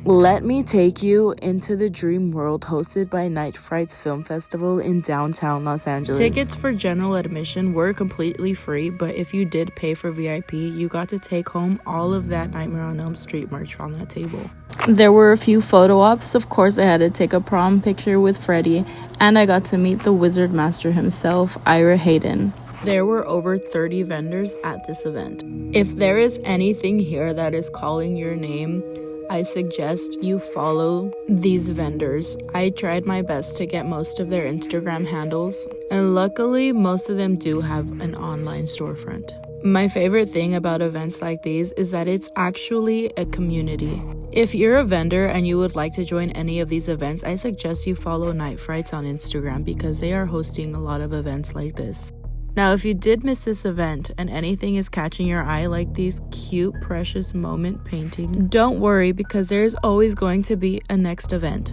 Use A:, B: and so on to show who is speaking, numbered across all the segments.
A: Let me take you into the dream world, hosted by Night Frights Film Festival in downtown Los Angeles. Tickets for general admission were completely free, but if you did pay for VIP, you got to take home all of that Nightmare on Elm Street merch on that table. There were a few photo ops. Of course, I had to take a prom picture with Freddy, and I got to meet the Wizard Master himself, Ira Hayden. There were over 30 vendors at this event. If there is anything here that is calling your name, I suggest you follow these vendors. I tried my best to get most of their Instagram handles, and luckily most of them do have an online storefront. My favorite thing about events like these is that it's actually a community. If you're a vendor and you would like to join any of these events, I suggest you follow Night Frights on Instagram because they are hosting a lot of events like this. Now, if you did miss this event and anything is catching your eye like these cute, precious moment paintings, don't worry because there's always going to be a next event.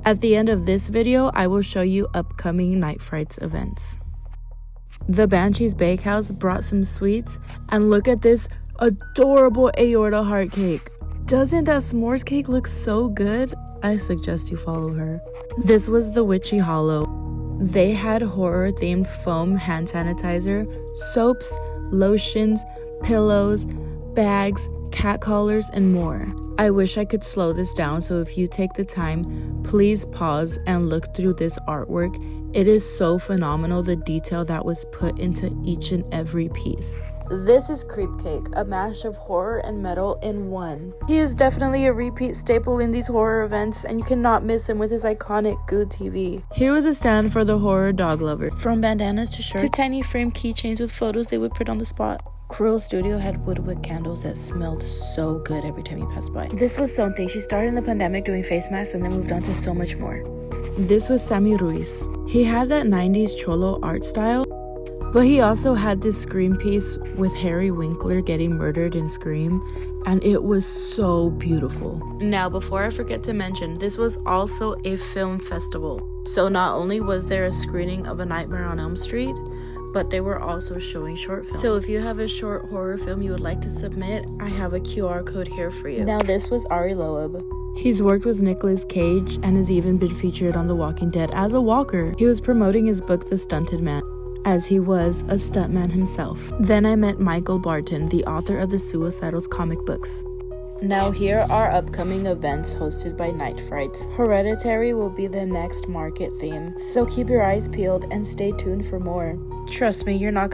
A: At the end of this video, I will show you upcoming Night Frights events. The Banshee's Bakehouse brought some sweets, and look at this adorable aorta heart cake. Doesn't that s'mores cake look so good? I suggest you follow her. This was the Witchy Hollow. They had horror-themed foam hand sanitizer, soaps, lotions, pillows, bags, cat collars, and more. I wish I could slow this down, so if you take the time, please pause and look through this artwork. It is so phenomenal, the detail that was put into each and every piece. This is Creep Cake, a mash of horror and metal in one. He is definitely a repeat staple in these horror events, and you cannot miss him with his iconic Goo TV. Here was a stand for the horror dog lover. From bandanas to shirts to tiny frame keychains with photos they would print on the spot. Cruel Studio had woodwick candles that smelled so good every time you passed by. This was something. She started in the pandemic doing face masks and then moved on to so much more. This was Sammy Ruiz. He had that 90s cholo art style, but he also had this Scream piece with Harry Winkler getting murdered in Scream, and it was so beautiful. Now, before I forget to mention, this was also a film festival. So not only was there a screening of A Nightmare on Elm Street, but they were also showing short films. So if you have a short horror film you would like to submit, I have a QR code here for you. Now, this was Ari Loeb. He's worked with Nicolas Cage and has even been featured on The Walking Dead as a walker. He was promoting his book, The Stunted Man, as he was a stuntman himself. Then I met Michael Barton, the author of the Suicidals comic books. Now here are upcoming events hosted by Night Frights. Hereditary will be the next market theme, so keep your eyes peeled and stay tuned for more. Trust me, you're not gonna